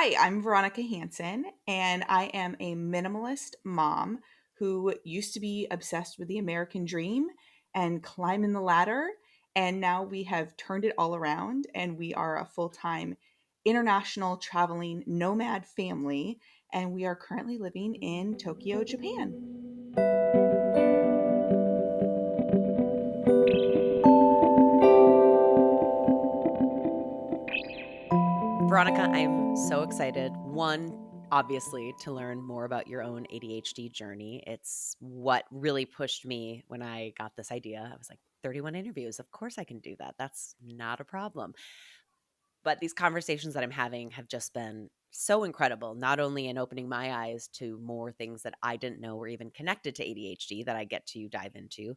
Hi, I'm Veronica Hansen, and I am a minimalist mom who used to be obsessed with the American dream and climbing the ladder. And now we have turned it all around, and we are a full time international traveling nomad family. And we are currently living in Tokyo, Japan. Veronica, I'm so excited. One, obviously, to learn more about your own ADHD journey. It's what really pushed me when I got this idea. I was like, 31 interviews. Of course, I can do that. That's not a problem. But these conversations that I'm having have just been so incredible, not only in opening my eyes to more things that I didn't know were even connected to ADHD that I get to dive into,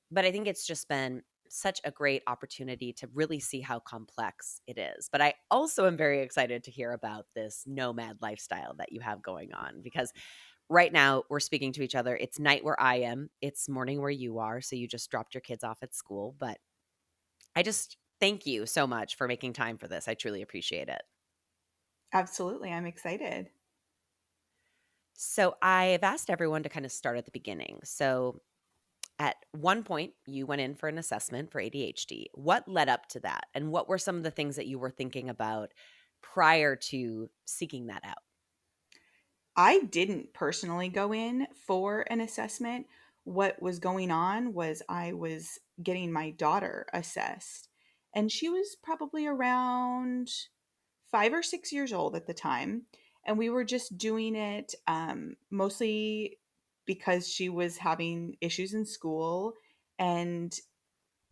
but I think it's just been such a great opportunity to really see how complex it is. But I also am very excited to hear about this nomad lifestyle that you have going on because right now we're speaking to each other. It's night where I am, it's morning where you are. So you just dropped your kids off at school. But I just thank you so much for making time for this. I truly appreciate it. Absolutely, I'm excited. So I've asked everyone to kind of start at the beginning. So at one point, you went in for an assessment for ADHD. What led up to that? And what were some of the things that you were thinking about prior to seeking that out? I didn't personally go in for an assessment. What was going on was I was getting my daughter assessed, and she was probably around 5 or 6 years old at the time. And we were just doing it mostly because she was having issues in school. And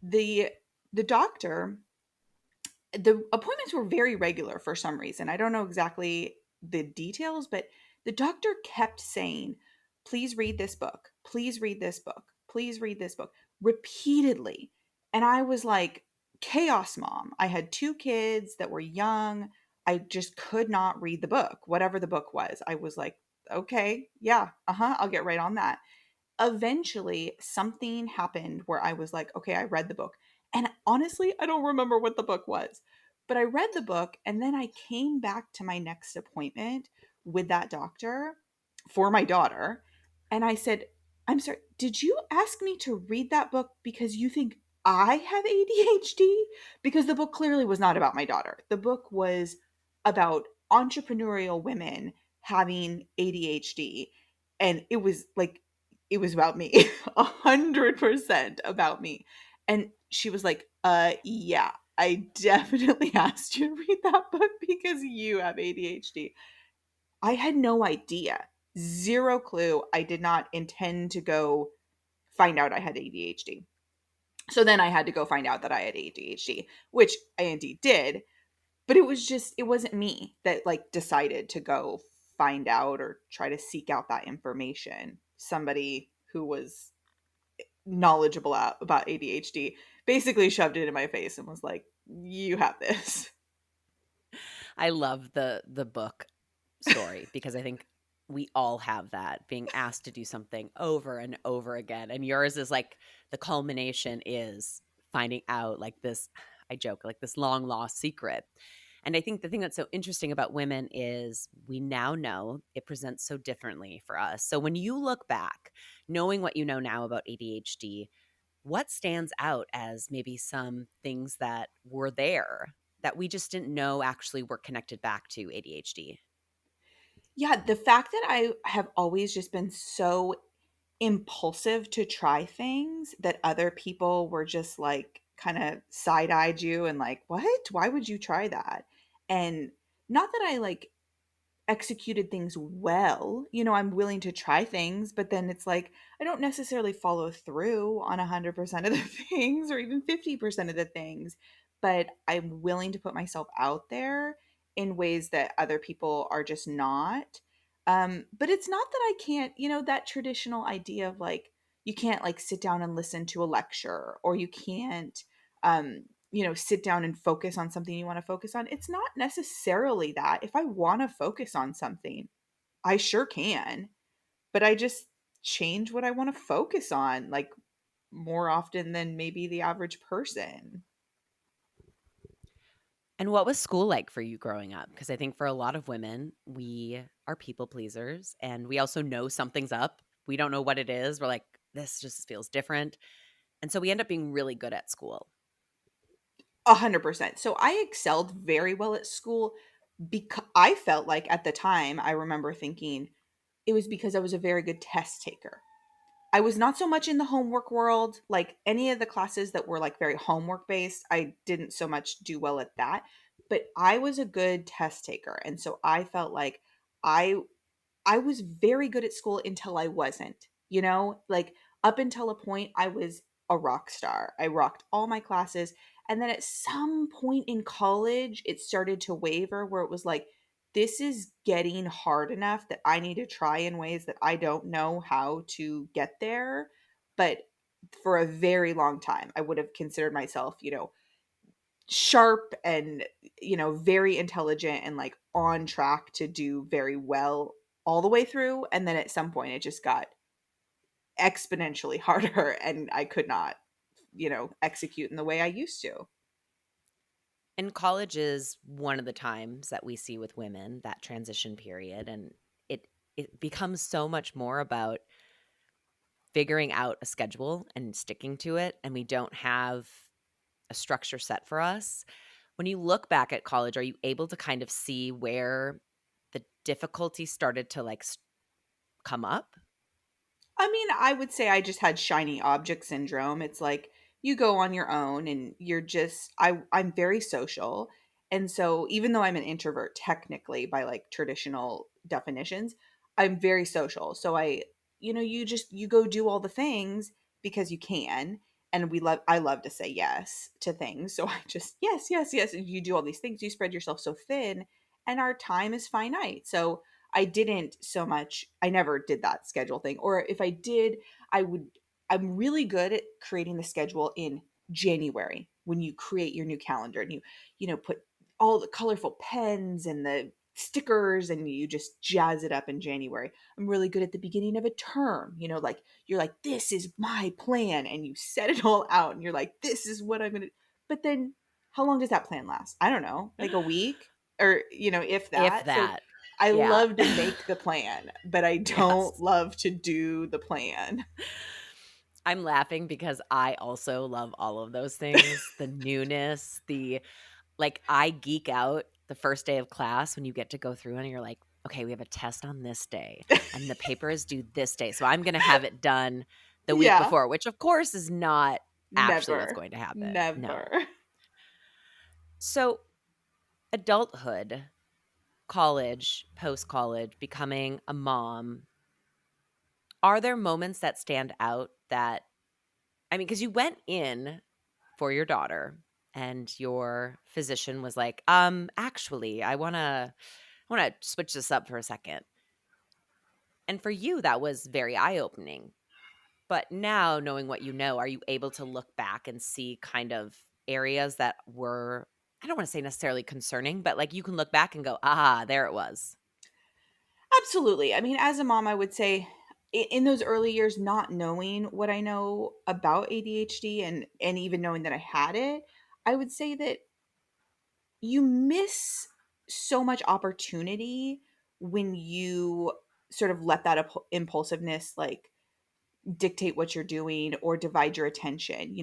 the the doctor, the appointments were very regular for some reason. I don't know exactly the details, but the doctor kept saying, "Please read this book. Please read this book. Please read this book," repeatedly. And I was like, chaos mom. I had two kids that were young. I just could not read the book, whatever the book was. I was like, okay, yeah, I'll get right on that. Eventually, something happened where I was like, okay, I read the book. And honestly, I don't remember what the book was. But I read the book, and then I came back to my next appointment with that doctor for my daughter. And I said, "I'm sorry, did you ask me to read that book because you think I have ADHD?" Because the book clearly was not about my daughter. The book was about entrepreneurial women having ADHD. And it was about me, 100% about me. And she was like, yeah, I definitely asked you to read that book because you have ADHD. I had no idea, zero clue. I did not intend to go find out I had ADHD. So then I had to go find out that I had ADHD, which I indeed did. But it wasn't me that like decided to go find out or try to seek out that information. Somebody who was knowledgeable about ADHD basically shoved it in my face and was like, "You have this." I love the book story because I think we all have that being asked to do something over and over again. And yours is like the culmination is finding out like this, I joke, like this long lost secret. And I think the thing that's so interesting about women is we now know it presents so differently for us. So when you look back, knowing what you know now about ADHD, what stands out as maybe some things that were there that we just didn't know actually were connected back to ADHD? Yeah, the fact that I have always just been so impulsive to try things that other people were just like kind of side-eyed you and like, "What? Why would you try that?" And not that I like executed things well. I'm willing to try things, but then it's like I don't necessarily follow through on 100% of the things or even 50% of the things, but I'm willing to put myself out there in ways that other people are just not. But it's not that I can't, that traditional idea of like you can't like sit down and listen to a lecture, or you can't sit down and focus on something you want to focus on. It's not necessarily that. If I want to focus on something, I sure can, but I just change what I want to focus on, like more often than maybe the average person. And what was school like for you growing up? Because I think for a lot of women, we are people pleasers and we also know something's up. We don't know what it is. We're like, this just feels different. And so we end up being really good at school. 100%. So I excelled very well at school because I felt like at the time, I remember thinking it was because I was a very good test taker. I was not so much in the homework world, like any of the classes that were like very homework based, I didn't so much do well at that, but I was a good test taker. And so I felt like I I was very good at school until I wasn't, you know? Like up until a point I was a rock star. I rocked all my classes. And then at some point in college, it started to waver where it was like, this is getting hard enough that I need to try in ways that I don't know how to get there. But for a very long time, I would have considered myself, sharp and very intelligent and like on track to do very well all the way through, and then at some point it just got exponentially harder and I could not execute in the way I used to. And college is one of the times that we see with women, that transition period. And it becomes so much more about figuring out a schedule and sticking to it. And we don't have a structure set for us. When you look back at college, are you able to kind of see where the difficulty started to come up? I mean, I would say I just had shiny object syndrome. It's like you go on your own and you're just I'm very social. And so even though I'm an introvert technically by like traditional definitions, I'm very social. So you go do all the things because you can, and I love to say yes to things. So I just yes, yes, yes, and you do all these things. You spread yourself so thin and our time is finite. So I never did that schedule thing. Or if I did, I'm really good at creating the schedule in January when you create your new calendar and put all the colorful pens and the stickers and you just jazz it up in January. I'm really good at the beginning of a term, like you're like, this is my plan, and you set it all out and you're like, this is what I'm going to, but then how long does that plan last? I don't know, like a week or, if If that. So that. I Yeah. love to make the plan, but I don't Yes. love to do the plan. I'm laughing because I also love all of those things, the newness, I geek out the first day of class when you get to go through and you're like, "Okay, we have a test on this day, and the paper is due this day, so I'm gonna have it done the week Yeah, before," which, of course, is not actually what's never, going to happen. No. never. So, adulthood, college, post-college, becoming a mom, are there moments that stand out that because you went in for your daughter and your physician was like, actually, I wanna switch this up for a second. And for you, that was very eye-opening. But now knowing what you know, are you able to look back and see kind of areas that were, I don't wanna say necessarily concerning, but, you can look back and go, "Ah, there it was." Absolutely. I mean, as a mom, I would say in those early years, not knowing what I know about ADHD and even knowing that I had it, I would say that you miss so much opportunity when you sort of let that impulsiveness dictate what you're doing or divide your attention.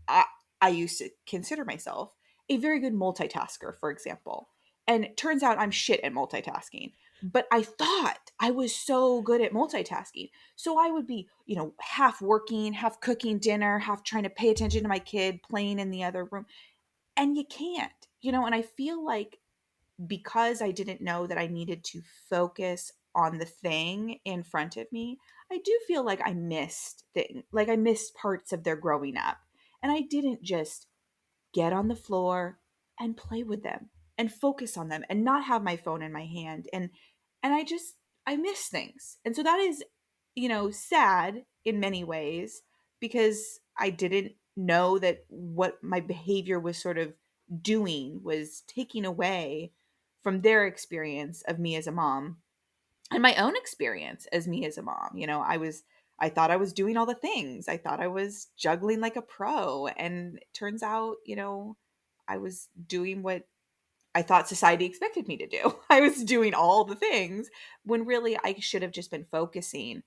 I used to consider myself a very good multitasker, for example. And it turns out I'm shit at multitasking. But I thought I was so good at multitasking. So I would be, half working, half cooking dinner, half trying to pay attention to my kid playing in the other room. And you can't, and I feel like because I didn't know that I needed to focus on the thing in front of me, I do feel like I missed parts of their growing up. And I didn't just get on the floor and play with them and focus on them and not have my phone in my hand. And I miss things. And so that is, sad in many ways because I didn't know that what my behavior was sort of doing was taking away from their experience of me as a mom and my own experience as me as a mom. I thought I was doing all the things. I thought I was juggling like a pro, and it turns out, I was doing what I thought society expected me to do. I was doing all the things when really I should have just been focusing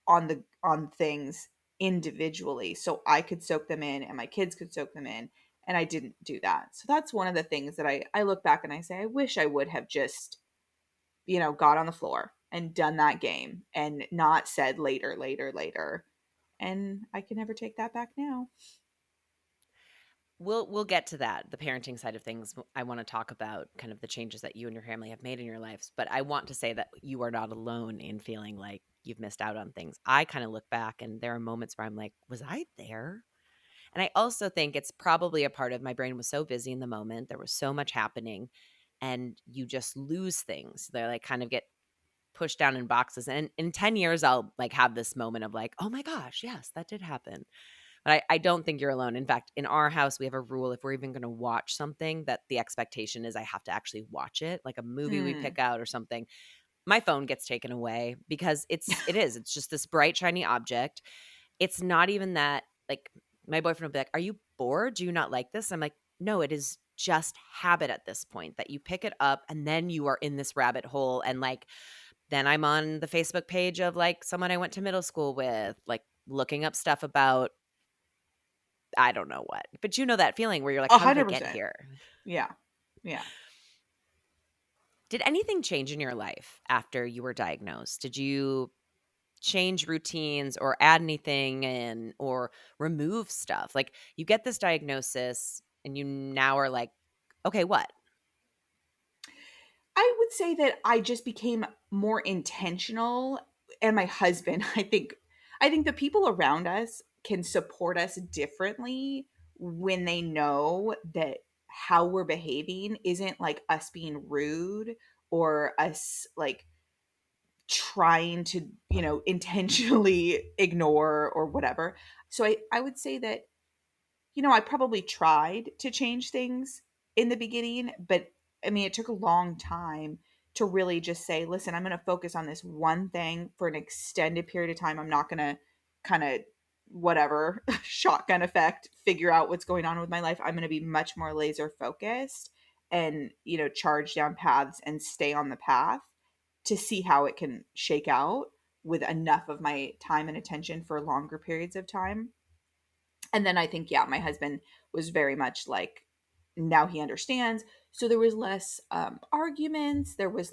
on things individually so I could soak them in and my kids could soak them in, and I didn't do that. So that's one of the things that I look back and I say I wish I would have just, got on the floor and done that game and not said later, later, later. And I can never take that back now. We'll get to that, the parenting side of things. I want to talk about kind of the changes that you and your family have made in your lives, but I want to say that you are not alone in feeling like you've missed out on things. I kind of look back and there are moments where I'm like, was I there? And I also think it's probably a part of my brain was so busy in the moment. There was so much happening and you just lose things. They like kind of get pushed down in boxes. And in 10 years, I'll like have this moment of like, oh my gosh, yes, that did happen. But I don't think you're alone. In fact, in our house, we have a rule if we're even going to watch something that the expectation is I have to actually watch it, like a movie we Mm. pick out or something. My phone gets taken away because it's just this bright, shiny object. It's not even that, like, my boyfriend will be like, "Are you bored? Do you not like this?" I'm like, "No, it is just habit at this point that you pick it up and then you are in this rabbit hole." And like, then I'm on the Facebook page of like someone I went to middle school with, like looking up stuff about I don't know what. But you know that feeling where you're like, A "How did I hundred get percent. here?" Yeah. Yeah. Did anything change in your life after you were diagnosed? Did you change routines or add anything in or remove stuff? Like, you get this diagnosis and you now are like, "Okay, what?" I would say that I just became more intentional, and my husband, I think the people around us can support us differently when they know that how we're behaving isn't like us being rude or us like trying to, intentionally ignore or whatever. So I would say that, I probably tried to change things in the beginning, but I mean, it took a long time to really just say, listen, I'm going to focus on this one thing for an extended period of time. I'm not going to kind of whatever shotgun effect figure out what's going on with my life. I'm going to be much more laser focused and, charge down paths and stay on the path to see how it can shake out with enough of my time and attention for longer periods of time. And then I think, yeah, my husband was very much like, now he understands. So there was less arguments. There was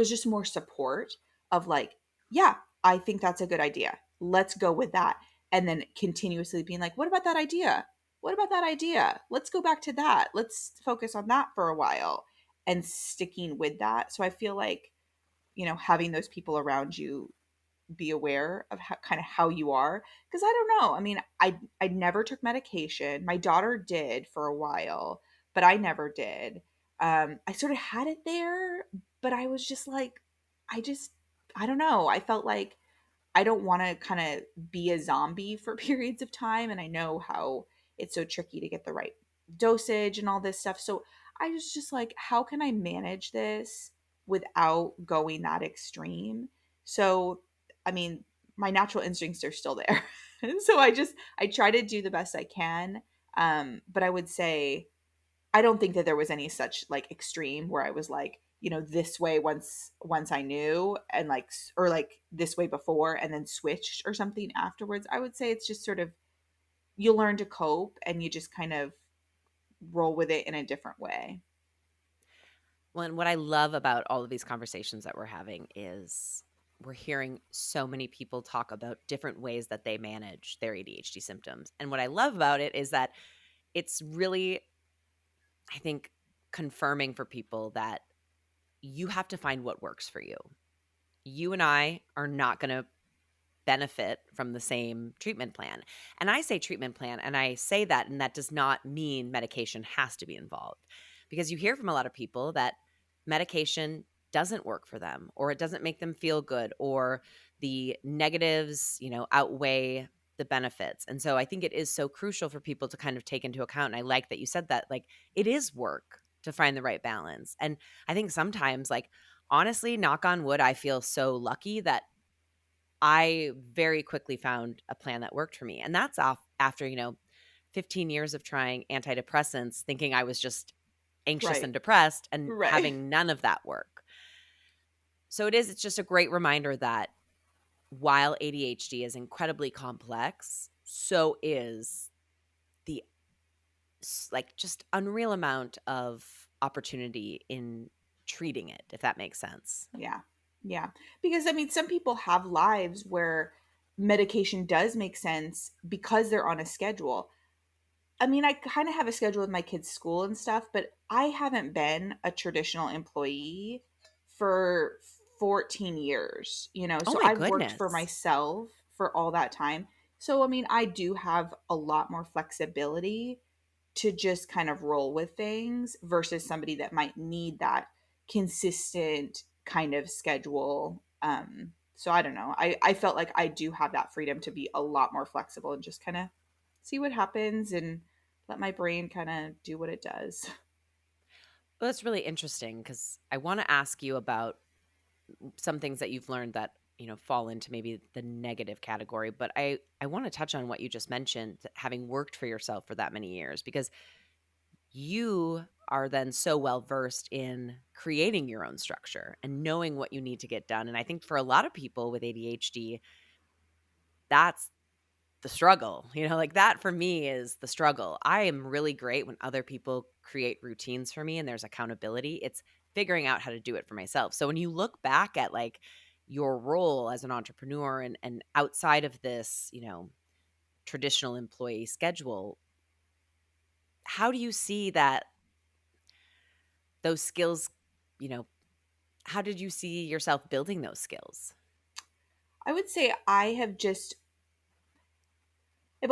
just more support of like, yeah, I think that's a good idea. Let's go with that. And then continuously being like, what about that idea? What about that idea? Let's go back to that. Let's focus on that for a while and sticking with that. So I feel like, having those people around you be aware of how, kind of how you are, because I don't know. I mean, I never took medication. My daughter did for a while, but I never did. I sort of had it there, but I was just like, I just I don't know. I felt like I don't want to kind of be a zombie for periods of time. And I know how it's so tricky to get the right dosage and all this stuff. So I was just like, how can I manage this without going that extreme? So, I mean, my natural instincts are still there. So I try to do the best I can. But I would say, I don't think that there was any such like extreme where I was like, this way once I knew and like or like this way before and then switched or something afterwards. I would say it's just sort of you learn to cope and you just kind of roll with it in a different way. Well, and what I love about all of these conversations that we're having is we're hearing so many people talk about different ways that they manage their ADHD symptoms. And what I love about it is that it's really, I think, confirming for people that you have to find what works for you. You and I are not going to benefit from the same treatment plan. And I say treatment plan, and I say that, and that does not mean medication has to be involved. Because you hear from a lot of people that medication doesn't work for them, or it doesn't make them feel good, or the negatives, outweigh the benefits. And so I think it is so crucial for people to kind of take into account. And I like that you said that, like, it is work to find the right balance. And I think sometimes, like, honestly, knock on wood, I feel so lucky that I very quickly found a plan that worked for me. And that's off after, 15 years of trying antidepressants thinking I was just anxious Right. and depressed and Right. having none of that work. So it's just a great reminder that while ADHD is incredibly complex, so is the like just unreal amount of opportunity in treating it, if that makes sense. Yeah. Yeah. Because I mean, some people have lives where medication does make sense because they're on a schedule. I mean, I kind of have a schedule with my kids' school and stuff, but I haven't been a traditional employee for 14 years, Oh so my I've worked for goodness. myself for all that time. So, I mean, I do have a lot more flexibility to just kind of roll with things versus somebody that might need that consistent kind of schedule. So I don't know. I felt like I do have that freedom to be a lot more flexible and just kind of see what happens and let my brain kind of do what it does. Well, that's really interesting because I want to ask you about some things that you've learned that fall into maybe the negative category, but I want to touch on what you just mentioned, having worked for yourself for that many years, because you are then so well versed in creating your own structure and knowing what you need to get done. And I think for a lot of people with ADHD, that's the struggle. Like that for me is the struggle. I am really great when other people create routines for me and there's accountability. It's figuring out how to do it for myself. So when you look back at like your role as an entrepreneur and outside of this, traditional employee schedule, how do you see that those skills, you know, how did you see yourself building those skills? I would say I've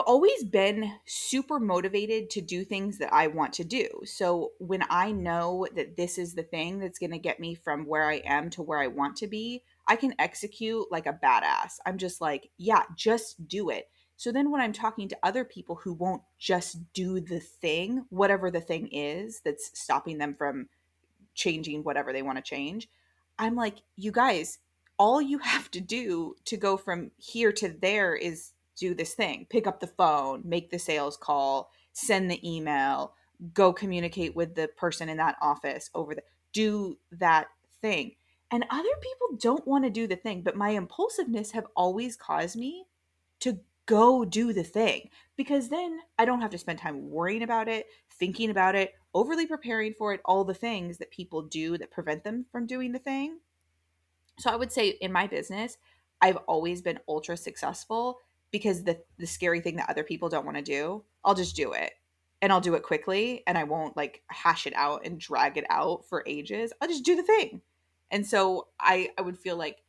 always been super motivated to do things that I want to do. So when I know that this is the thing that's going to get me from where I am to where I want to be, I can execute like a badass. I'm just like, yeah, just do it. So then when I'm talking to other people who won't just do the thing, whatever the thing is that's stopping them from changing whatever they want to change. I'm like, you guys, all you have to do to go from here to there is do this thing. Pick up the phone, make the sales call, send the email, go communicate with the person in that office over the do that thing. And other people don't want to do the thing, but my impulsiveness have always caused me to go do the thing because then I don't have to spend time worrying about it, thinking about it, overly preparing for it, all the things that people do that prevent them from doing the thing. So I would say in my business, I've always been ultra successful because the scary thing that other people don't want to do, I'll just do it. And I'll do it quickly and I won't like hash it out and drag it out for ages. I'll just do the thing. And so I would feel like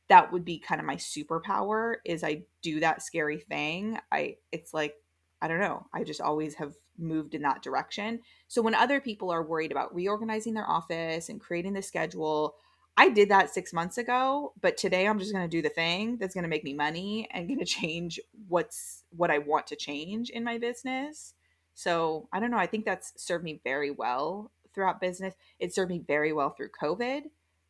that would be kind of my superpower is I do that scary thing. It's like I don't know, I just always have moved in that direction. So when other people are worried about reorganizing their office and creating the schedule, I did that 6 months ago, but today I'm just going to do the thing that's going to make me money and going to change what I want to change in my business. So, I don't know, I think that's served me very well throughout business. It served me very well through COVID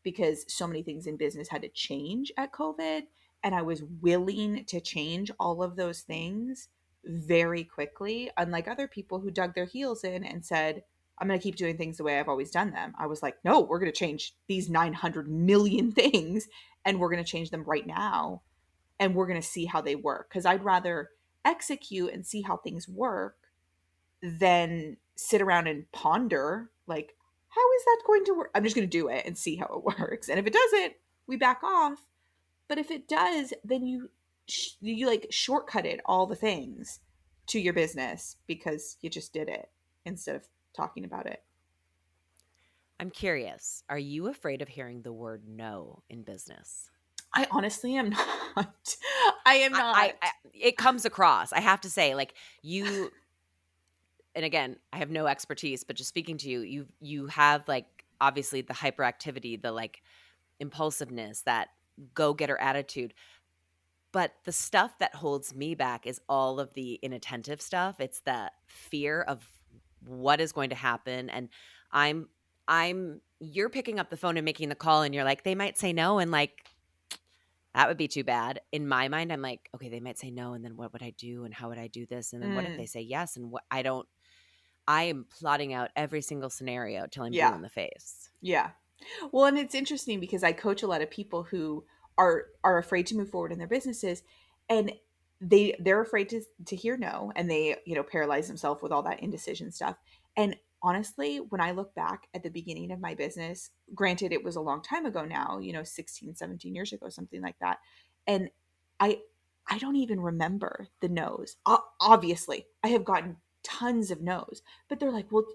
because so many things in business had to change at COVID. And I was willing to change all of those things very quickly, unlike other people who dug their heels in and said, I'm going to keep doing things the way I've always done them. I was like, no, we're going to change these 900 million things and we're going to change them right now and we're going to see how they work. Because I'd rather execute and see how things work than sit around and ponder like how is that going to work. I'm just going to do it and see how it works, and if it doesn't, we back off. But if it does, then you like shortcutted all the things to your business because you just did it instead of talking about it. I'm curious, are you afraid of hearing the word no in business? I honestly am not. I am I not. it comes across. I have to say, like you, and again, I have no expertise, but just speaking to you, you have like obviously the hyperactivity, the like impulsiveness, that go-getter attitude. But the stuff that holds me back is all of the inattentive stuff. It's the fear of what is going to happen. And I'm you're picking up the phone and making the call and you're like, they might say no. And like, That would be too bad. In my mind, I'm like, okay, they might say no, and then what would I do? And how would I do this? And then what if they Mm, say yes? And what I don't, I am plotting out every single scenario till I'm blue yeah. in the face. Yeah. Well, and it's interesting because I coach a lot of people who are afraid to move forward in their businesses, and they're afraid to hear no, and they, paralyze themselves with all that indecision stuff. And honestly, when I look back at the beginning of my business, granted it was a long time ago now, 16, 17 years ago, something like that. And I I don't even remember the no's. Obviously, I have gotten tons of no's, but they're like, "Well,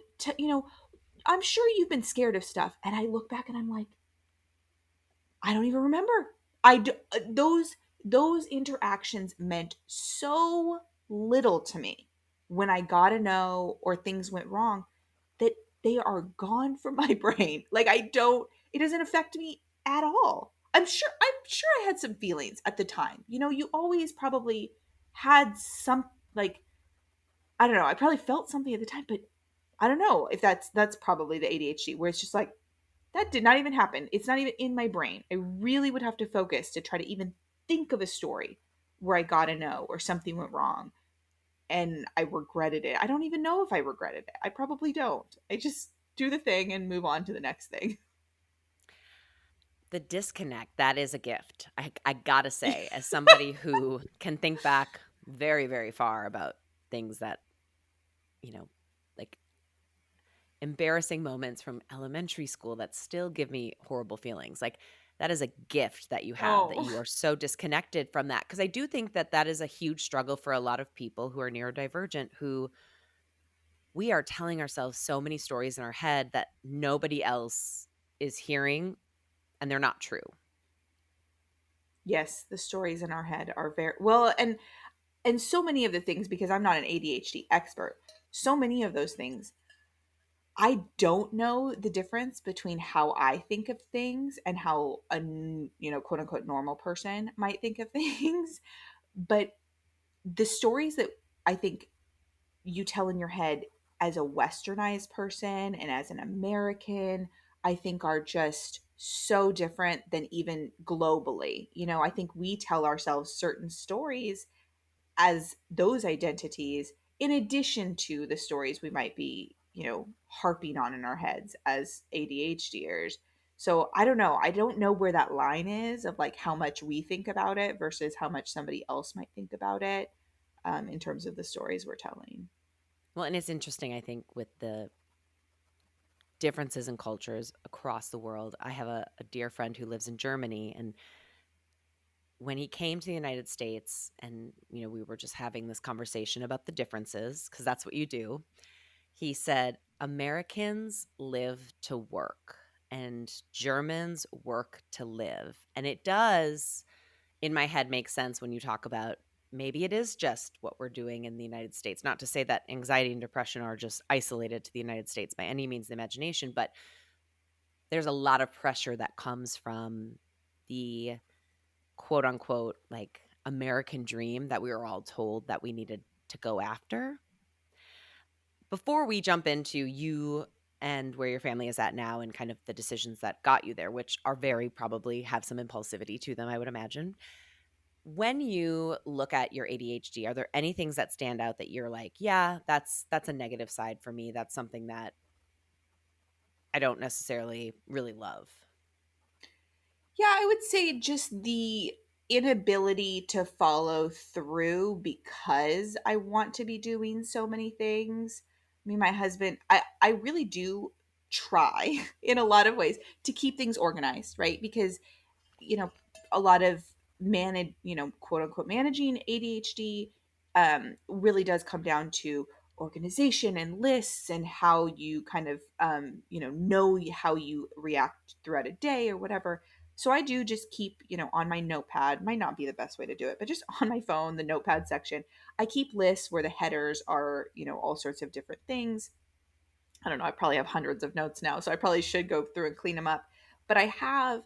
I'm sure you've been scared of stuff." And I look back and I'm like, I don't even remember. Those interactions meant so little to me when I got a no or things went wrong that they are gone from my brain. Like I don't it doesn't affect me at all. I'm sure I had some feelings at the time. You always probably had some, like, I don't know, I probably felt something at the time, but I don't know if that's probably the ADHD where it's just like that did not even happen. It's not even in my brain. I really would have to focus to try to even think of a story where I got a no or something went wrong and I regretted it. I don't even know if I regretted it. I probably don't. I just do the thing and move on to the next thing. The disconnect, that is a gift. I gotta say, as somebody who can think back very, very far about things that, you know, like embarrassing moments from elementary school that still give me horrible feelings. Like, that is a gift that you have, that Oh, you are so disconnected from that. Because I do think that that is a huge struggle for a lot of people who are neurodivergent, who we are telling ourselves so many stories in our head that nobody else is hearing, and they're not true. yes, the stories in our head are very well, and so many of the things, because I'm not an ADHD expert, so many of those things I don't know the difference between how I think of things and how a, quote unquote normal person might think of things. But the stories that I think you tell in your head as a westernized person and as an American, I think are just so different than even globally. I think we tell ourselves certain stories as those identities in addition to the stories we might be, harping on in our heads as ADHDers. So I don't know. I don't know where that line is of like how much we think about it versus how much somebody else might think about it, in terms of the stories we're telling. Well, and it's interesting, I think, with the differences in cultures across the world. I have a dear friend who lives in Germany, and when he came to the United States, and we were just having this conversation about the differences, because that's what you do. He said, Americans live to work and Germans work to live. And it does, in my head, make sense when you talk about maybe it is just what we're doing in the United States. Not to say that anxiety and depression are just isolated to the United States by any means of the imagination, but there's a lot of pressure that comes from the quote unquote like American dream that we were all told that we needed to go after. Before we jump into you and where your family is at now and kind of the decisions that got you there, which are very probably have some impulsivity to them, I would imagine. When you look at your ADHD, are there any things that stand out that you're like, yeah, that's a negative side for me. That's something that I don't necessarily really love. Yeah, I would say just the inability to follow through because I want to be doing so many things. I mean, my husband, I really do try in a lot of ways to keep things organized, right? Because you know a lot of manage quote unquote managing ADHD really does come down to organization and lists and how you kind of know how you react throughout a day or whatever. So I do just keep, on my notepad, might not be the best way to do it, but just on my phone, the notepad section, I keep lists where the headers are, all sorts of different things. I don't know, I probably have hundreds of notes now, so I probably should go through and clean them up. But I have,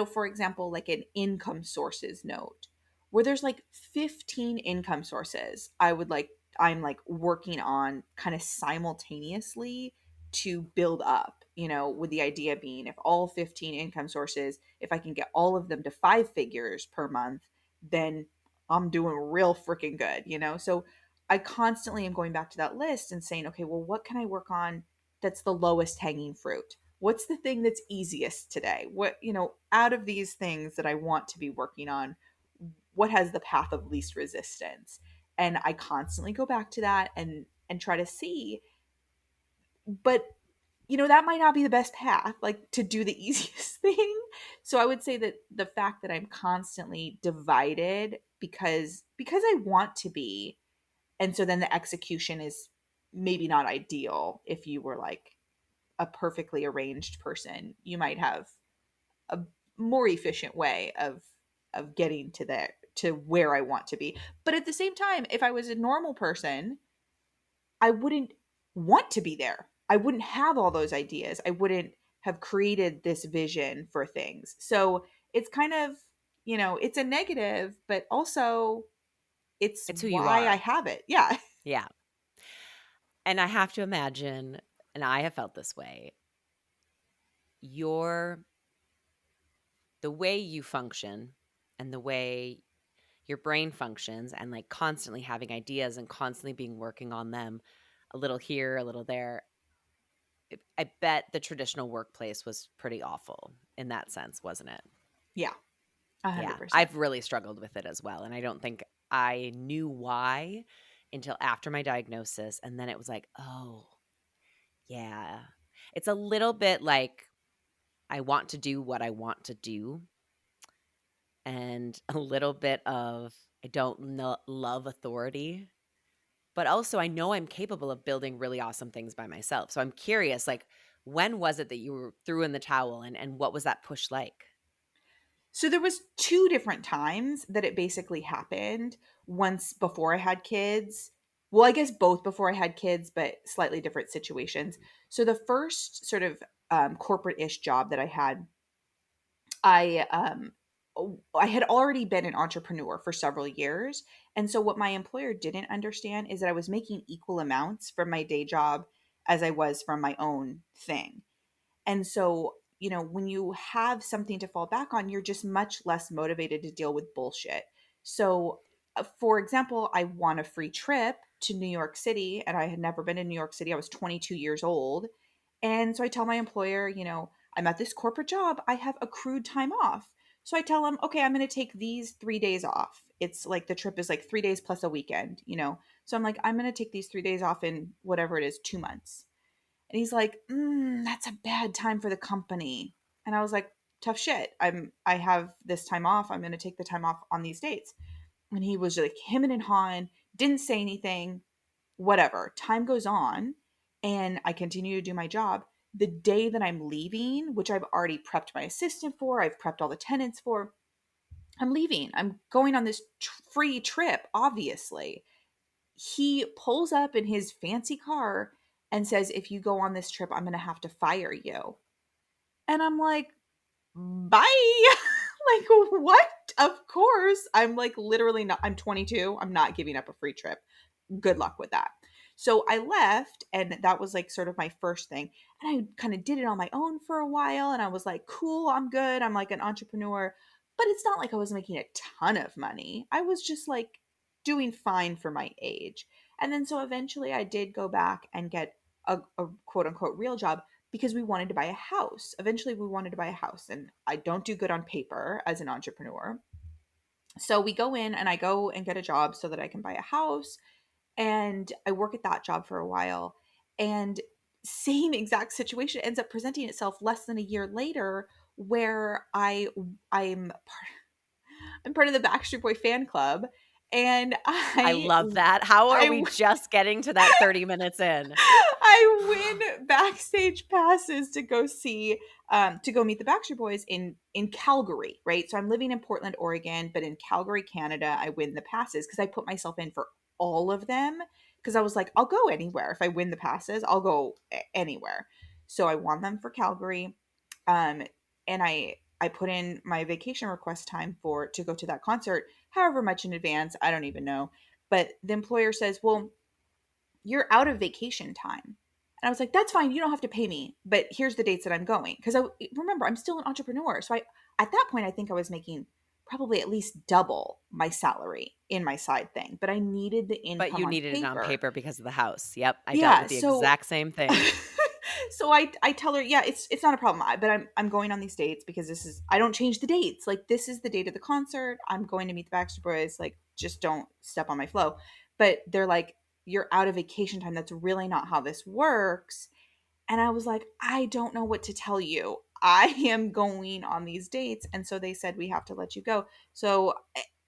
for example, like an income sources note where there's like 15 income sources I'm like working on kind of simultaneously to build up. with the idea being if all 15 income sources, if I can get all of them to 5 figures per month, then I'm doing real freaking good. So I constantly am going back to that list and saying, okay, well, what can I work on that's the lowest hanging fruit? What's the thing that's easiest today? Out of these things that I want to be working on, what has the path of least resistance? And I constantly go back to that and try to see, but that might not be the best path, like to do the easiest thing. So I would say that the fact that I'm constantly divided because I want to be, and so then the execution is maybe not ideal. If you were like a perfectly arranged person, you might have a more efficient way of getting to where I want to be. But at the same time, if I was a normal person, I wouldn't want to be there. I wouldn't have all those ideas. I wouldn't have created this vision for things. So it's kind of, it's a negative, but also it's It's who you why I are. have it. Yeah. Yeah. And I have to imagine, and I have felt this way, your the way you function and the way your brain functions and like constantly having ideas and constantly being working on them a little here, a little there. I bet the traditional workplace was pretty awful in that sense, wasn't it? Yeah. Yeah. 100%. I've really struggled with it as well. And I don't think I knew why until after my diagnosis. And then it was like, oh, yeah. It's a little bit like I want to do what I want to do, and a little bit of I don't love authority, but also I know I'm capable of building really awesome things by myself. So I'm curious, like, when was it that you threw in the towel, and what was that push like? So there was two different times that it basically happened. Once before I had kids. Well, I guess both before I had kids, but slightly different situations. So the first sort of corporate-ish job that I had, I I had already been an entrepreneur for several years. And so what my employer didn't understand is that I was making equal amounts from my day job as I was from my own thing. And so, when you have something to fall back on, you're just much less motivated to deal with bullshit. So, for example, I won a free trip to New York City, and I had never been in New York City. I was 22 years old. And so I tell my employer, I'm at this corporate job, I have accrued time off. So I tell him, okay, I'm going to take these 3 days off. It's like the trip is like 3 days plus a weekend. So I'm like, I'm going to take these 3 days off in whatever it is, 2 months. And he's like, that's a bad time for the company. And I was like, tough shit. I have this time off. I'm gonna take the time off on these dates. And he was like hemming and hawing, didn't say anything, whatever. Time goes on and I continue to do my job. The day that I'm leaving, which I've already prepped my assistant for, I've prepped all the tenants for, I'm leaving. I'm going on this free trip, obviously. He pulls up in his fancy car and says, if you go on this trip, I'm going to have to fire you. And I'm like, bye. Like, what? Of course. I'm like, literally not, I'm 22. I'm not giving up a free trip. Good luck with that. So I left, and that was like sort of my first thing. And I kind of did it on my own for a while. And I was like, cool, I'm good. I'm like an entrepreneur. But it's not like I was making a ton of money. I was just like doing fine for my age. And then so eventually I did go back and get a quote unquote real job because we wanted to buy a house. Eventually we wanted to buy a house. And I don't do good on paper as an entrepreneur. So we go in and I go and get a job so that I can buy a house, and I work at that job for a while, and same exact situation ends up presenting itself less than a year later, where I'm part of the Backstreet Boy fan club, and I love that. How are we I just getting to that 30 minutes in? I win backstage passes to go see to go meet the Backstreet Boys in Calgary, right? So I'm living in Portland, Oregon, but in Calgary, Canada, I win the passes because I put myself in for all of them because I was like, I'll go anywhere. If I win the passes, I'll go anywhere. So I won them for Calgary. And I put in my vacation request time for to go to that concert, however much in advance, I don't even know. But the employer says, "Well, you're out of vacation time." And I was like, that's fine. You don't have to pay me, but here's the dates that I'm going. Because I remember I'm still an entrepreneur. So at that point, I think I was making probably at least double my salary in my side thing, but I needed the But income you on needed it on paper. paper because of the house. Yep, I dealt Yeah. with the So exact same thing. so I tell her, yeah, it's not a problem. But I'm going on these dates because I don't change the dates. Like this is the date of the concert. I'm going to meet the Backstreet Boys. Like just don't step on my flow. But they're like, you're out of vacation time. That's really not how this works. And I was like, I don't know what to tell you. I am going on these dates. And so they said, we have to let you go. So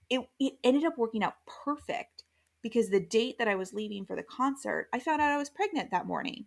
it ended up working out perfect because the date that I was leaving for the concert, I found out I was pregnant that morning.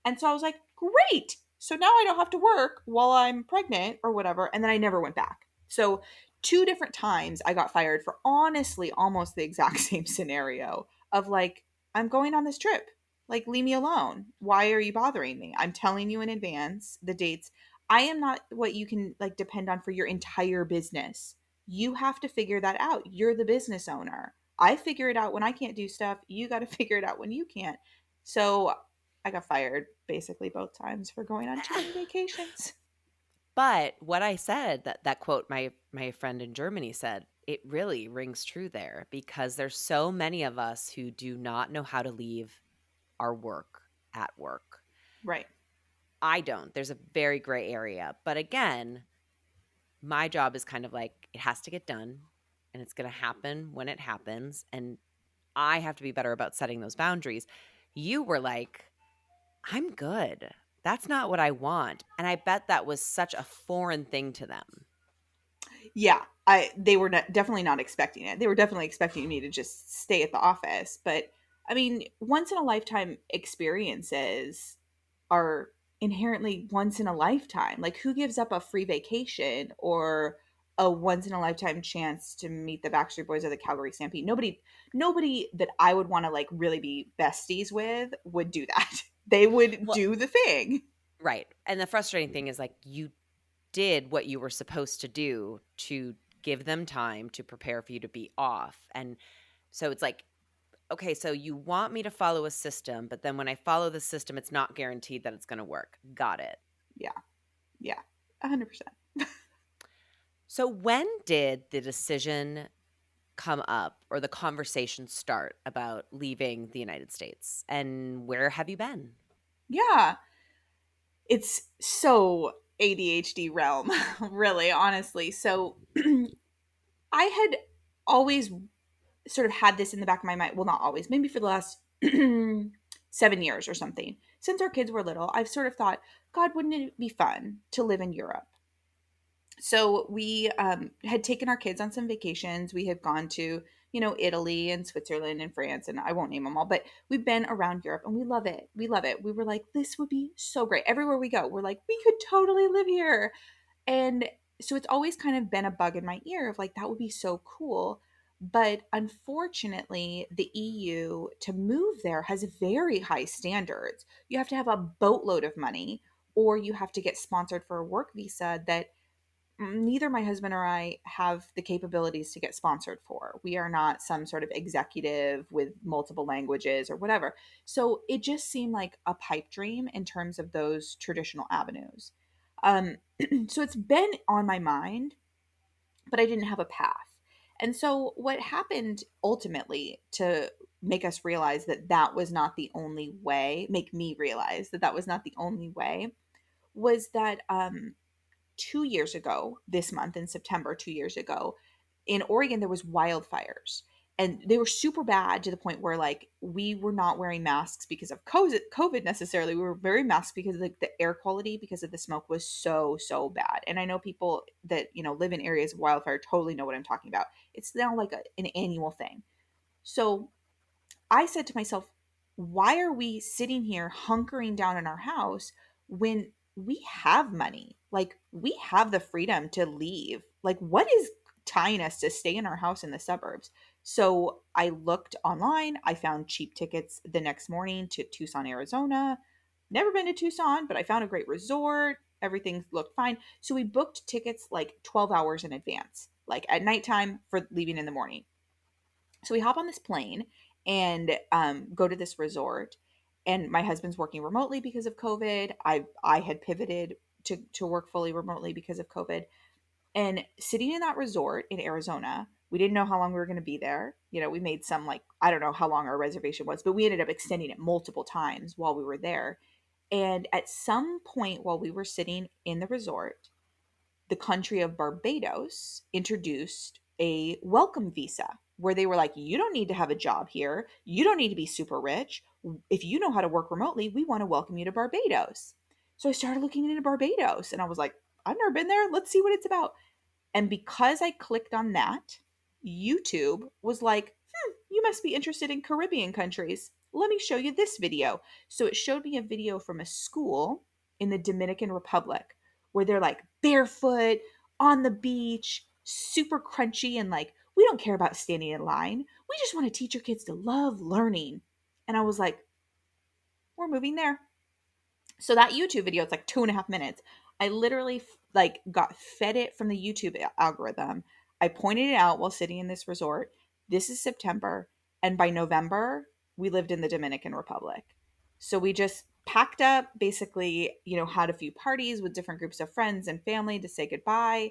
And so I was like, great. So now I don't have to work while I'm pregnant or whatever. And then I never went back. So, two different times I got fired for honestly almost the exact same scenario of like, I'm going on this trip. Like, leave me alone. Why are you bothering me? I'm telling you in advance the dates. I am not what you can like depend on for your entire business. You have to figure that out. You're the business owner. I figure it out when I can't do stuff. You got to figure it out when you can't. So I got fired basically both times for going on too many vacations. But what I said, that quote my friend in Germany said, it really rings true there because there's so many of us who do not know how to leave our work at work. Right. I don't. There's a very gray area. But again, my job is kind of like it has to get done and it's going to happen when it happens. And I have to be better about setting those boundaries. You were like, I'm good. That's not what I want. And I bet that was such a foreign thing to them. Yeah, I they were definitely not expecting it. They were definitely expecting me to just stay at the office, but I mean, once in a lifetime experiences are inherently once in a lifetime. Like who gives up a free vacation or a once in a lifetime chance to meet the Backstreet Boys or the Calgary Stampede? Nobody that I would want to like really be besties with would do that. They would Well, do the thing. right. And the frustrating thing is like you did what you were supposed to do to give them time to prepare for you to be off. And so it's like, okay, so you want me to follow a system, but then when I follow the system, it's not guaranteed that it's going to work. Got it. Yeah. Yeah. 100%. So when did the decision come up or the conversation start about leaving the United States? And where have you been? Yeah. It's so ADHD realm, really, honestly. So I had always sort of had this in the back of my mind. Well, not always, maybe for the last 7 years or something. Since our kids were little, I've sort of thought, God, wouldn't it be fun to live in Europe? So we had taken our kids on some vacations. We had gone to, Italy and Switzerland and France, and I won't name them all, but we've been around Europe and we love it. We love it. We were like, this would be so great. Everywhere we go, we're like, we could totally live here. And so it's always kind of been a bug in my ear of like, that would be so cool. But unfortunately, the EU to move there has very high standards. You have to have a boatload of money, or you have to get sponsored for a work visa that neither my husband or I have the capabilities to get sponsored for. We are not some sort of executive with multiple languages or whatever. So it just seemed like a pipe dream in terms of those traditional avenues. Um, so it's been on my mind, but I didn't have a path. And so what happened ultimately to make us realize that that was not the only way, make me realize that that was not the only way, was that 2 years ago, this month in September, 2 years ago, in Oregon, there was wildfires. And they were super bad to the point where like we were not wearing masks because of COVID necessarily. We were very masked because of the air quality because of the smoke was so bad. And I know people that live in areas of wildfire totally know what I'm talking about. It's now like an annual thing. So I said to myself, why are we sitting here hunkering down in our house when we have money? Like, we have the freedom to leave. Like, what is tying us to stay in our house in the suburbs? So I looked online. I found cheap tickets the next morning to Tucson, Arizona. Never been to Tucson, but I found a great resort. Everything looked fine. So we booked tickets like 12 hours in advance, like at nighttime for leaving in the morning. So we hop on this plane and go to this resort. and my husband's working remotely because of COVID. I had pivoted to work fully remotely because of COVID. And sitting in that resort in Arizona, we didn't know how long we were going to be there. You know, we made some, like, I don't know how long our reservation was, but we ended up extending it multiple times while we were there. And at some point while we were sitting in the resort, the country of Barbados introduced a welcome visa where they were like, you don't need to have a job here. You don't need to be super rich. If you know how to work remotely, we want to welcome you to Barbados. So I started looking into Barbados and I was like, I've never been there. Let's see what it's about. And because I clicked on that, YouTube was like, you must be interested in Caribbean countries. Let me show you this video. So it showed me a video from a school in the Dominican Republic where they're like barefoot on the beach, super crunchy, and like, we don't care about standing in line. We just want to teach your kids to love learning. And I was like, we're moving there. So that YouTube video, it's like 2.5 minutes. I literally like got fed it from the YouTube algorithm. I pointed it out while sitting in this resort. This is September, and by November, we lived in the Dominican Republic. So we just packed up, basically, had a few parties with different groups of friends and family to say goodbye,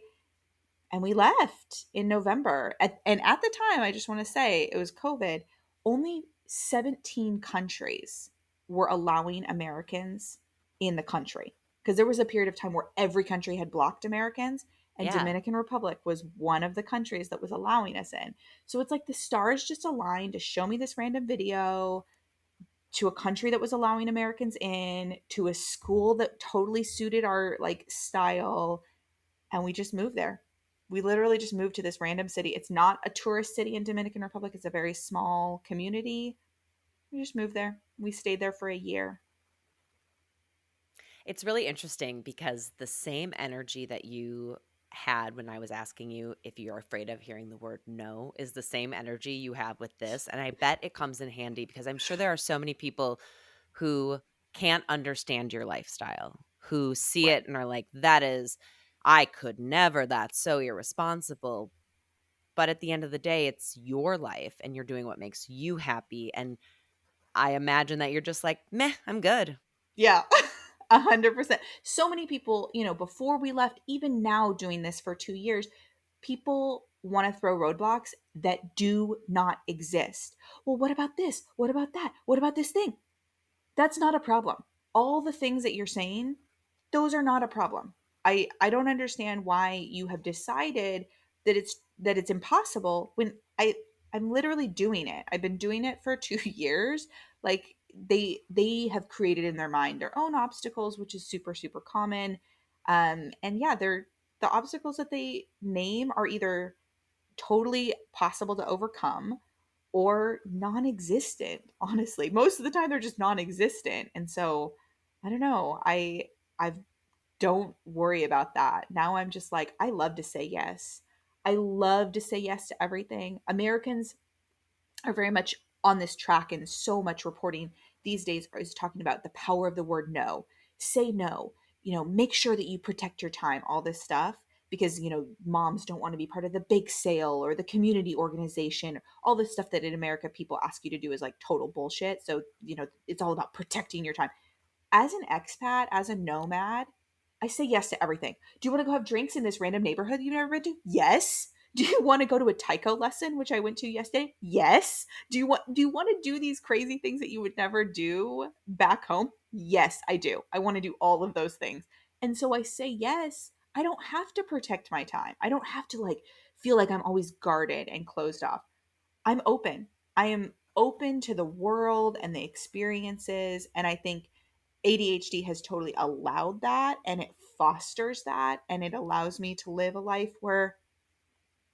and we left in November. And at the time, I just want to say it was COVID, only 17 countries were allowing Americans in the country because there was a period of time where every country had blocked Americans, and Yeah. Dominican Republic was one of the countries that was allowing us in. So it's like the stars just aligned to show me this random video, to a country that was allowing Americans in, to a school that totally suited our like style, and we just moved there. We literally just moved to this random city. It's not a tourist city in Dominican Republic. It's a very small community. We just moved there. We stayed there for a year. It's really interesting because the same energy that you had when I was asking you if you're afraid of hearing the word no is the same energy you have with this. And I bet it comes in handy because I'm sure there are so many people who can't understand your lifestyle, who see Right. it and are like, that is, I could never, that's so irresponsible. But at the end of the day, it's your life and you're doing what makes you happy. And I imagine that you're just like, meh, I'm good. Yeah. 100%. So many people, before we left, even now doing this for 2 years, people want to throw roadblocks that do not exist. Well, what about this? What about that? What about this thing? That's not a problem. All the things that you're saying, those are not a problem. I don't understand why you have decided that it's impossible when I'm literally doing it. I've been doing it for 2 years. Like they have created in their mind their own obstacles, which is super super common. And yeah, they're the obstacles that they name are either totally possible to overcome or non-existent. Honestly, most of the time they're just non-existent. And so I don't know, I don't worry about that. Now I'm just like, I love to say yes. I love to say yes to everything. Americans are very much on this track, and so much reporting these days is talking about the power of the word no. Say no. Make sure that you protect your time, all this stuff, because moms don't want to be part of the bake sale or the community organization. All this stuff that in America people ask you to do is like total bullshit. So it's all about protecting your time. As an expat, as a nomad, I say yes to everything. Do you want to go have drinks in this random neighborhood you've never been to? Yes. Do you want to go to a taiko lesson, which I went to yesterday? Yes. Do you want to do these crazy things that you would never do back home? Yes, I do. I want to do all of those things. And so I say yes. I don't have to protect my time. I don't have to like feel like I'm always guarded and closed off. I'm open. I am open to the world and the experiences. And I think ADHD has totally allowed that, and it fosters that, and it allows me to live a life where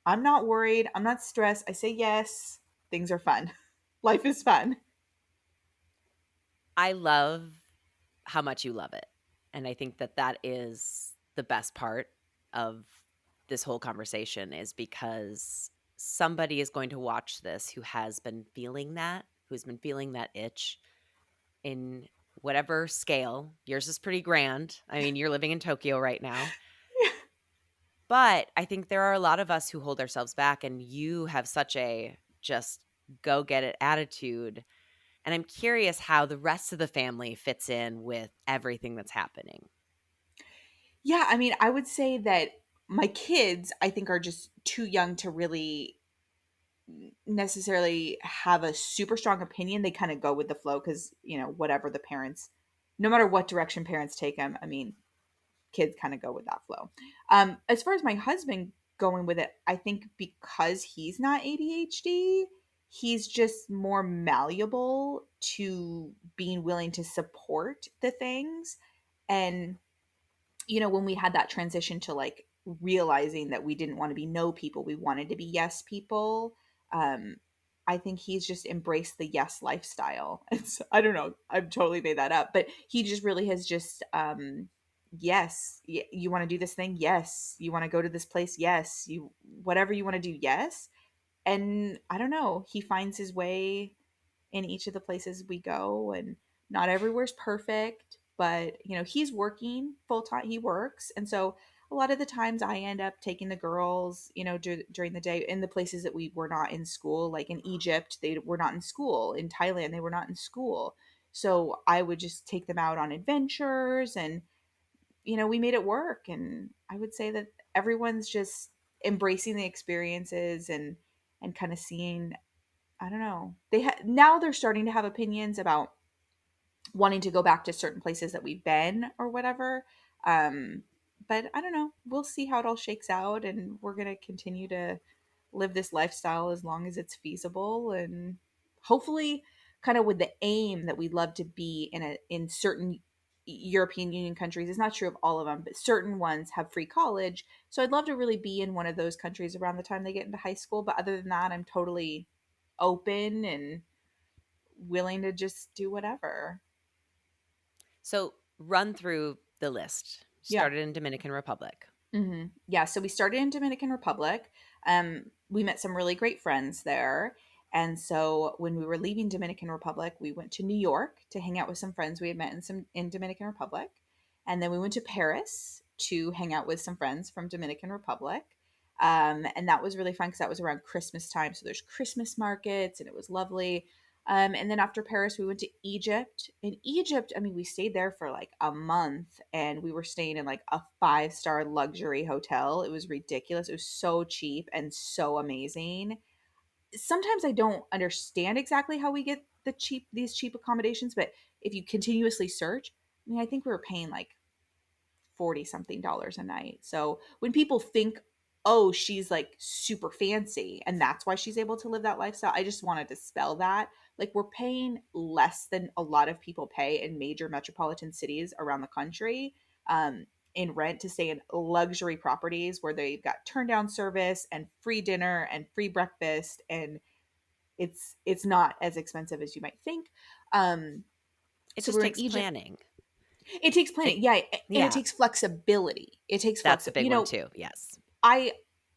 I'm not worried, I'm not stressed. I say yes, things are fun. Life is fun. I love how much you love it. And I think that that is the best part of this whole conversation is because somebody is going to watch this who has been feeling that, who's been feeling that itch in whatever scale. Yours is pretty grand. I mean, you're living in Tokyo right now. But I think there are a lot of us who hold ourselves back, and you have such a just go get it attitude. And I'm curious how the rest of the family fits in with everything that's happening. Yeah, I mean, I would say that my kids, I think, are just too young to really necessarily have a super strong opinion. They kind of go with the flow because, whatever the parents, no matter what direction parents take them, I mean, kids kind of go with that flow. As far as my husband going with it, I think because he's not ADHD, he's just more malleable to being willing to support the things. And when we had that transition to like realizing that we didn't want to be no people, we wanted to be yes people. Um, I think he's just embraced the yes lifestyle. I don't know, I've totally made that up, but he just really has just, yes, you want to do this thing? Yes. You want to go to this place? Yes. Whatever you want to do? Yes. And I don't know, he finds his way in each of the places we go, and not everywhere's perfect, but he's working full time, he works, and so a lot of the times I end up taking the girls, during the day in the places that we were not in school. Like in Egypt, they were not in school. In Thailand, they were not in school. So I would just take them out on adventures, and we made it work. And I would say that everyone's just embracing the experiences, and kind of seeing, I don't know. Now they're starting to have opinions about wanting to go back to certain places that we've been or whatever. Um, but I don't know. We'll see how it all shakes out, and we're gonna continue to live this lifestyle as long as it's feasible, and hopefully, kind of with the aim that we'd love to be in certain European Union countries. It's not true of all of them, but certain ones have free college. So I'd love to really be in one of those countries around the time they get into high school. But other than that, I'm totally open and willing to just do whatever. So, run through the list. Yeah. Started in Dominican Republic. Yeah. So we started in Dominican Republic. We met some really great friends there. And so when we were leaving Dominican Republic, we went to New York to hang out with some friends we had met in Dominican Republic. And then we went to Paris to hang out with some friends from Dominican Republic. And that was really fun because that was around Christmas time. So there's Christmas markets, and it was lovely. And then after Paris, we went to Egypt. In Egypt, I mean, we stayed there for like a month, and we were staying in like a 5-star luxury hotel. It was ridiculous. It was so cheap and so amazing. Sometimes I don't understand exactly how we get these cheap accommodations, but if you continuously search, I mean, I think we were paying like 40 something dollars a night. So when people think, oh, she's like super fancy and that's why she's able to live that lifestyle, I just want to dispel that. Like, we're paying less than a lot of people pay in major metropolitan cities around the country, in rent to stay in luxury properties where they've got turn down service and free dinner and free breakfast. And it's not as expensive as you might think. Um, It so just we're in takes Egypt. planning. It takes And planning, yeah, and it yeah, takes flexibility. It takes that's a flexibility. big one too. Yes. I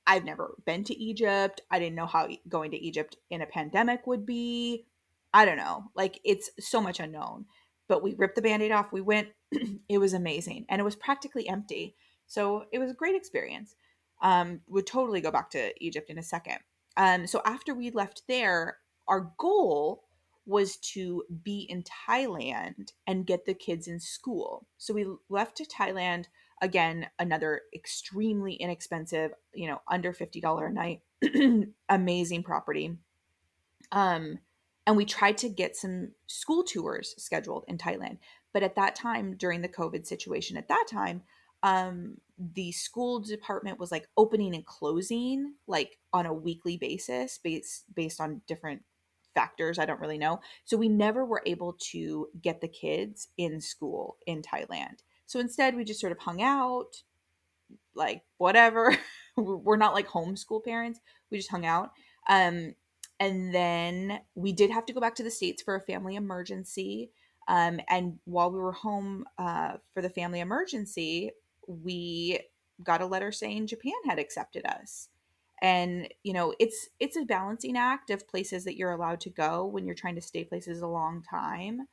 I've never been to Egypt. I didn't know how going to Egypt in a pandemic would be. I don't know. Like, it's so much unknown. But we ripped the band-aid off. We went. It was amazing, and it was practically empty. So it was a great experience. Would totally go back to Egypt in a second. So after we left there, our goal was to be in Thailand and get the kids in school. So we left to Thailand, again, another extremely inexpensive, under $50 a night, amazing property. Um, and we tried to get some school tours scheduled in Thailand. But at that time, during the COVID situation, at that time, the school department was like opening and closing like on a weekly basis, based on different factors. I don't really know. So we never were able to get the kids in school in Thailand. So instead, we just sort of hung out, like whatever. We're not like homeschool parents. We just hung out. Um, and then we did have to go back to the States for a family emergency. And while we were home, for the family emergency, we got a letter saying Japan had accepted us. And it's a balancing act of places that you're allowed to go when you're trying to stay places a long time.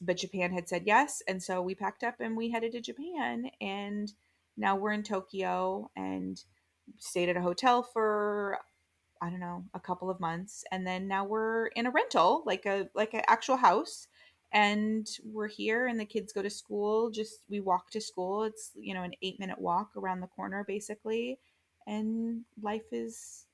But Japan had said yes, and so we packed up and we headed to Japan. And now we're in Tokyo and stayed at a hotel for I don't know, a couple of months, and then now we're in a rental, like a actual house, and we're here, and the kids go to school. Just we walk to school. It's, an 8-minute walk around the corner basically, and life is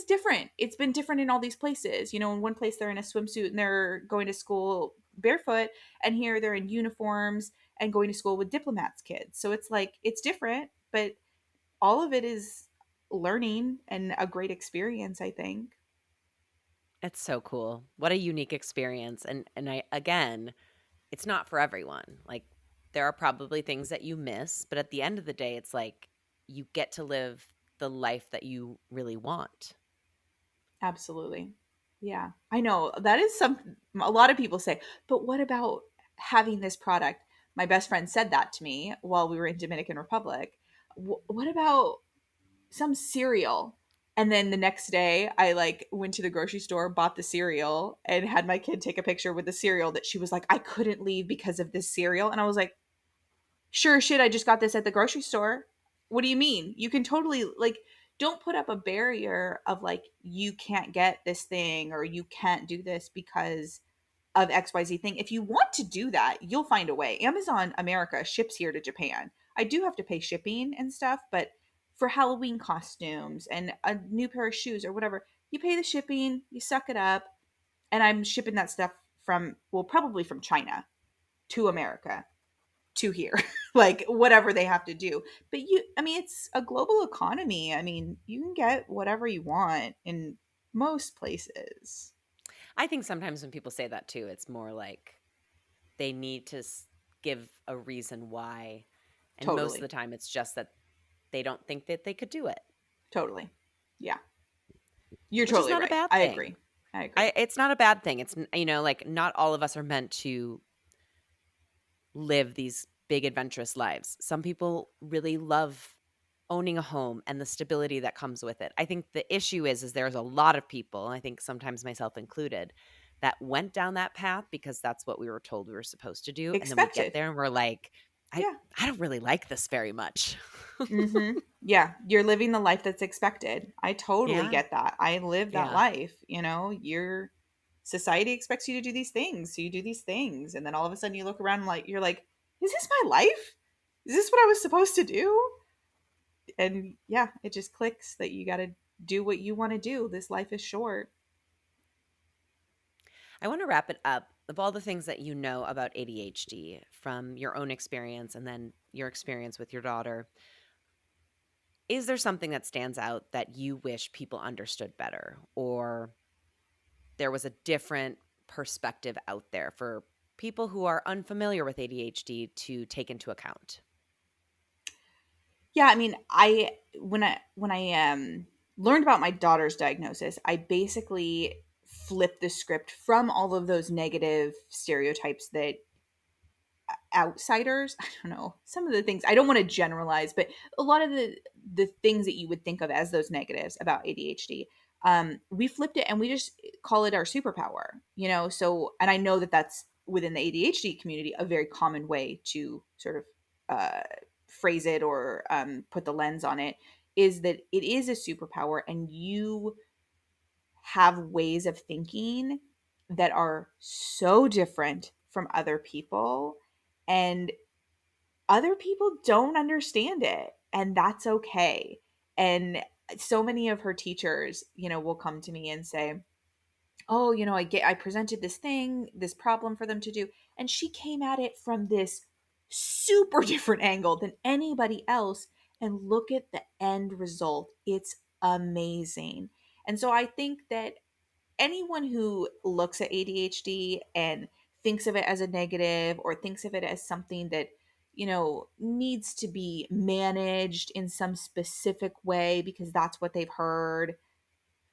different. It's been different in all these places. In one place they're in a swimsuit and they're going to school barefoot, and here they're in uniforms and going to school with diplomats' kids. So it's like it's different, but all of it is learning and a great experience, I think. It's so cool. What a unique experience. And I again, it's not for everyone. Like there are probably things that you miss, but at the end of the day, it's like you get to live the life that you really want. Absolutely. Yeah. I know that is some a lot of people say, but what about having this product? My best friend said that to me while we were in Dominican Republic. What about some cereal? And then the next day I like went to the grocery store, bought the cereal, and had my kid take a picture with the cereal that she was like, I couldn't leave because of this cereal. And I was like, sure shit, I just got this at the grocery store. What do you mean? You can totally like don't put up a barrier of like you can't get this thing or you can't do this because of XYZ thing. If you want to do that, you'll find a way. Amazon America ships here to Japan. I do have to pay shipping and stuff, but for Halloween costumes and a new pair of shoes or whatever, you pay the shipping, you suck it up, and I'm shipping that stuff from, well, probably from China to America to here, like whatever they have to do. But I mean, it's a global economy. I mean, you can get whatever you want in most places. I think sometimes when people say that too, it's more like they need to give a reason why. And most of the Totally. time, it's just that they don't think that they could do it, Totally. Yeah. You're which is totally not a right. bad I thing. agree. I agree. It's not a bad thing. It's, like not all of us are meant to live these big adventurous lives. Some people really love owning a home and the stability that comes with it. I think the issue is there's a lot of people, and I think sometimes myself included, that went down that path because that's what we were told we were supposed to do, and then we get Expected. there and we're like, I Yeah. I don't really like this very much. Mm-hmm. Yeah. You're living the life that's expected. I totally Yeah. get that. I live that Yeah. life. Your society expects you to do these things. So you do these things. And then all of a sudden you look around like, you're like, is this my life? Is this what I was supposed to do? And yeah, it just clicks that you got to do what you want to do. This life is short. I want to wrap it up. Of all the things that you know about ADHD from your own experience and then your experience with your daughter, is there something that stands out that you wish people understood better, or there was a different perspective out there for people who are unfamiliar with ADHD to take into account? Yeah, I mean, I when I learned about my daughter's diagnosis, I basically flipped the script from all of those negative stereotypes that outsiders, I don't know, some of the things, I don't want to generalize, but a lot of the things that you would think of as those negatives about ADHD, we flipped it and we just call it our superpower, so, and I know that that's within the ADHD community a very common way to sort of uh, phrase it or put the lens on it, is that it is a superpower and you have ways of thinking that are so different from other people, and other people don't understand it, and that's okay. And so many of her teachers, will come to me and say, oh, I presented this thing, this problem for them to do, and she came at it from this super different angle than anybody else, and look at the end result. It's amazing. And so I think that anyone who looks at ADHD and thinks of it as a negative or thinks of it as something that, needs to be managed in some specific way because that's what they've heard,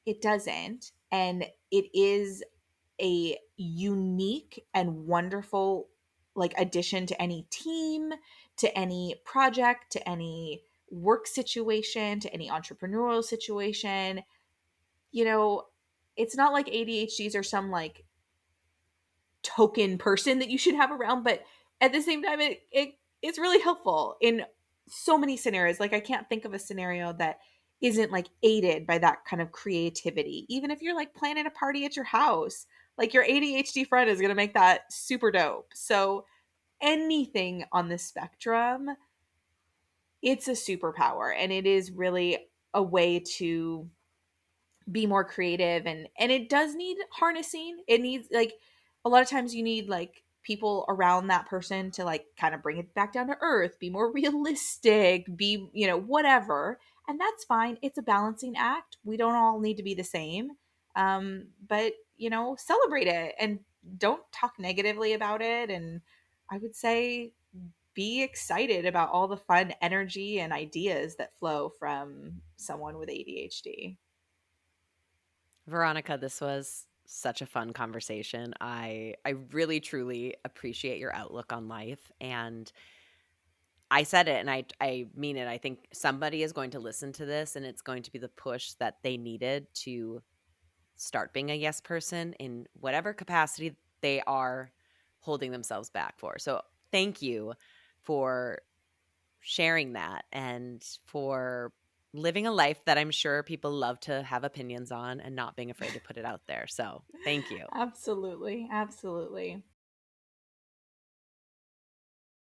it doesn't. And it is a unique and wonderful like addition to any team, to any project, to any work situation, to any entrepreneurial situation. you know, it's not like ADHDs are some like token person that you should have around, but at the same time, it's really helpful in so many scenarios. Like I can't think of a scenario that isn't like aided by that kind of creativity. Even if you're like planning a party at your house, like your ADHD friend is going to make that super dope. So anything on the spectrum, it's a superpower, and it is really a way to be more creative, and it does need harnessing. It needs like a lot of times you need like people around that person to like kind of bring it back down to earth, be more realistic, be, whatever. And that's fine. It's a balancing act. We don't all need to be the same. But celebrate it and don't talk negatively about it. And I would say be excited about all the fun energy and ideas that flow from someone with ADHD. Veronica, this was such a fun conversation. I really truly appreciate your outlook on life, and I said it and I mean it. I think somebody is going to listen to this and it's going to be the push that they needed to start being a yes person in whatever capacity they are holding themselves back for. So, thank you for sharing that and for living a life that I'm sure people love to have opinions on and not being afraid to put it out there. So, thank you. Absolutely, absolutely.